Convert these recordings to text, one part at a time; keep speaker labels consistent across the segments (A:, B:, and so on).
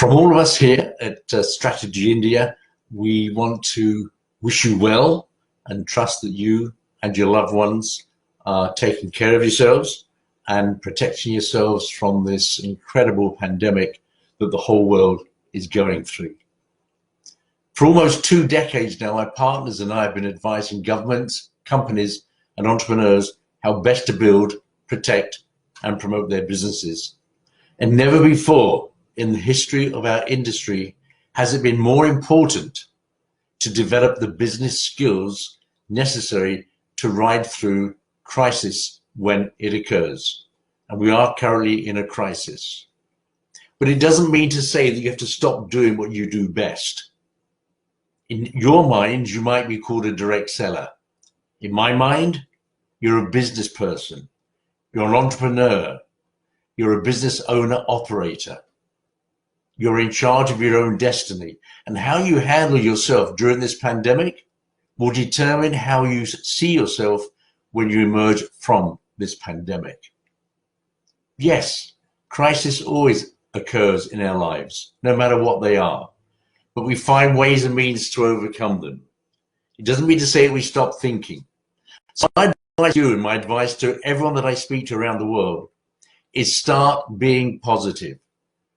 A: From all of us here at Strategy India, we want to wish you well and trust that you and your loved ones are taking care of yourselves and protecting yourselves from this incredible pandemic that the whole world is going through. For almost 2 decades now, my partners and I have been advising governments, companies, and entrepreneurs how best to build, protect, and promote their businesses. And never before in the history of our industry has it been more important to develop the business skills necessary to ride through crisis when it occurs. And we are currently in a crisis. But it doesn't mean to say that you have to stop doing what you do best. In your mind, you might be called a direct seller. In my mind, you're a business person. You're an entrepreneur. You're a business owner operator. You're in charge of your own destiny. And how you handle yourself during this pandemic will determine how you see yourself when you emerge from this pandemic. Yes, crisis always occurs in our lives, no matter what they are. But we find ways and means to overcome them. It doesn't mean to say that we stop thinking. So my advice to you and my advice to everyone that I speak to around the world is start being positive.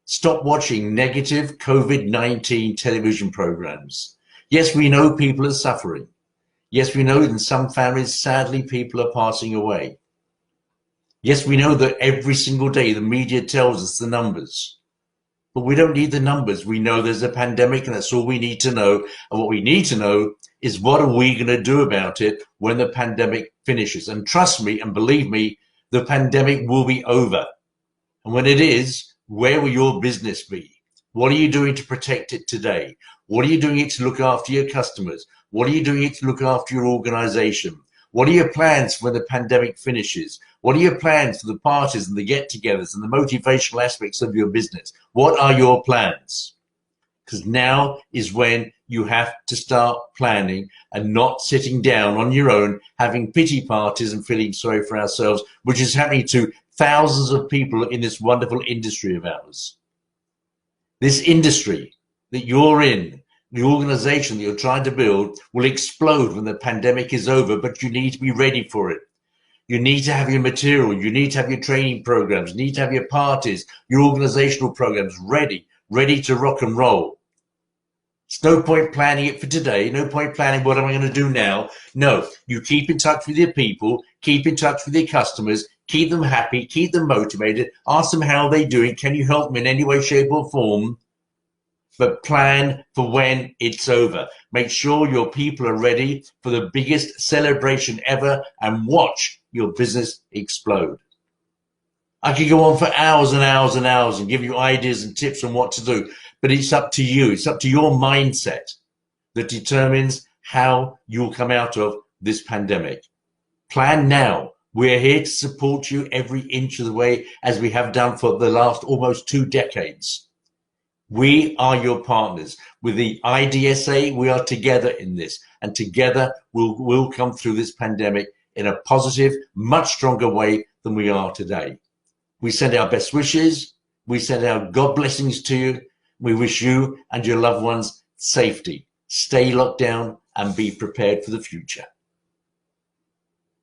A: Stop watching negative COVID-19 television programs. Yes, we know people are suffering. Yes, we know in some families, sadly, people are passing away. Yes, we know that every single day the media tells us the numbers. But we don't need the numbers. We know there's a pandemic and that's all we need to know. And what we need to know is what are we going to do about it when the pandemic finishes? And trust me and believe me, the pandemic will be over. And when it is, where will your business be? What are you doing to protect it today? What are you doing to look after your customers? What are you doing to look after your organization? What are your plans when the pandemic finishes? What are your plans for the parties and the get-togethers and the motivational aspects of your business? What are your plans? Because now is when you have to start planning and not sitting down on your own, having pity parties and feeling sorry for ourselves, which is happening to thousands of people in this wonderful industry of ours. This industry that you're in, the organization that you're trying to build, will explode when the pandemic is over, but you need to be ready for it. You need to have your material, you need to have your training programs, you need to have your parties, your organizational programs ready to rock and roll. It's no point planning it for today, no point planning what am I going to do now. No, you keep in touch with your people, keep in touch with your customers, keep them happy, keep them motivated, ask them how they're doing, can you help them in any way, shape or form, but plan for when it's over. Make sure your people are ready for the biggest celebration ever and watch your business explode. I could go on for hours and hours and hours and give you ideas and tips on what to do, but it's up to you. It's up to your mindset that determines how you'll come out of this pandemic. Plan now. We're here to support you every inch of the way, as we have done for the last almost 2 decades. We are your partners. With the IDSA, we are together in this, and together we'll come through this pandemic in a positive, much stronger way than we are today. We send our best wishes. We send our God blessings to you. We wish you and your loved ones safety. Stay locked down and be prepared for the future.